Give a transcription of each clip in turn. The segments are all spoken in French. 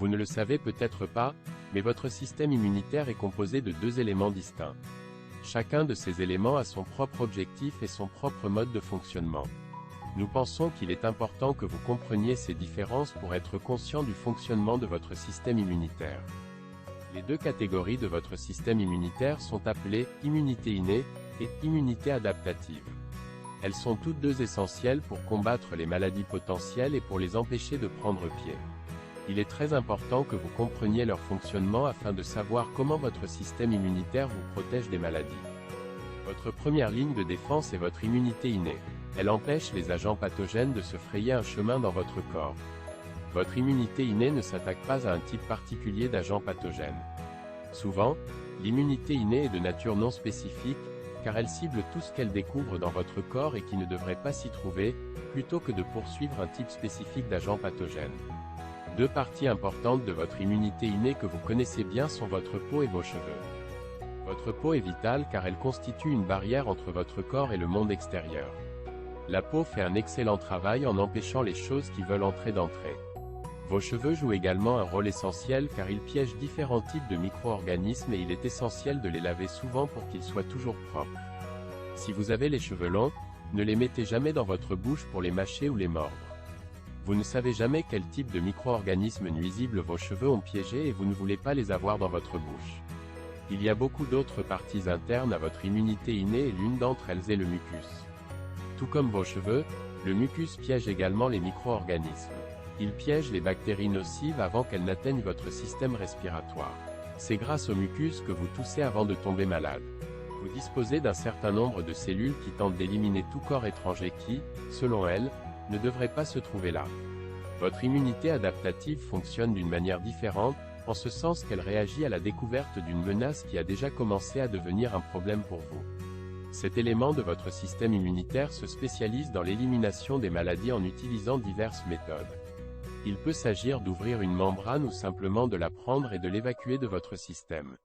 Vous ne le savez peut-être pas, mais votre système immunitaire est composé de deux éléments distincts. Chacun de ces éléments a son propre objectif et son propre mode de fonctionnement. Nous pensons qu'il est important que vous compreniez ces différences pour être conscient du fonctionnement de votre système immunitaire. Les deux catégories de votre système immunitaire sont appelées immunité innée et immunité adaptative. Elles sont toutes deux essentielles pour combattre les maladies potentielles et pour les empêcher de prendre pied. Il est très important que vous compreniez leur fonctionnement afin de savoir comment votre système immunitaire vous protège des maladies. Votre première ligne de défense est votre immunité innée. Elle empêche les agents pathogènes de se frayer un chemin dans votre corps. Votre immunité innée ne s'attaque pas à un type particulier d'agents pathogènes. Souvent, l'immunité innée est de nature non spécifique, car elle cible tout ce qu'elle découvre dans votre corps et qui ne devrait pas s'y trouver, plutôt que de poursuivre un type spécifique d'agent pathogène. Deux parties importantes de votre immunité innée que vous connaissez bien sont votre peau et vos cheveux. Votre peau est vitale car elle constitue une barrière entre votre corps et le monde extérieur. La peau fait un excellent travail en empêchant les choses qui veulent entrer d'entrer. Vos cheveux jouent également un rôle essentiel car ils piègent différents types de micro-organismes et il est essentiel de les laver souvent pour qu'ils soient toujours propres. Si vous avez les cheveux longs, ne les mettez jamais dans votre bouche pour les mâcher ou les mordre. Vous ne savez jamais quel type de micro-organismes nuisibles vos cheveux ont piégé et vous ne voulez pas les avoir dans votre bouche. Il y a beaucoup d'autres parties internes à votre immunité innée et l'une d'entre elles est le mucus. Tout comme vos cheveux, le mucus piège également les micro-organismes. Il piège les bactéries nocives avant qu'elles n'atteignent votre système respiratoire. C'est grâce au mucus que vous toussez avant de tomber malade. Vous disposez d'un certain nombre de cellules qui tentent d'éliminer tout corps étranger qui, selon elles, ne devrait pas se trouver là. Votre immunité adaptative fonctionne d'une manière différente, en ce sens qu'elle réagit à la découverte d'une menace qui a déjà commencé à devenir un problème pour vous. Cet élément de votre système immunitaire se spécialise dans l'élimination des maladies en utilisant diverses méthodes. Il peut s'agir d'ouvrir une membrane ou simplement de la prendre et de l'évacuer de votre système.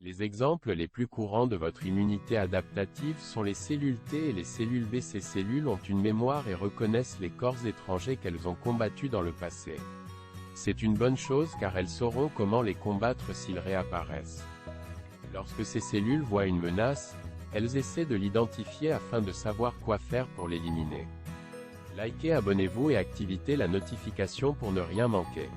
Les exemples les plus courants de votre immunité adaptative sont les cellules T et les cellules B. Ces cellules ont une mémoire et reconnaissent les corps étrangers qu'elles ont combattus dans le passé. C'est une bonne chose car elles sauront comment les combattre s'ils réapparaissent. Lorsque ces cellules voient une menace, elles essaient de l'identifier afin de savoir quoi faire pour l'éliminer. Likez, abonnez-vous et activez la notification pour ne rien manquer.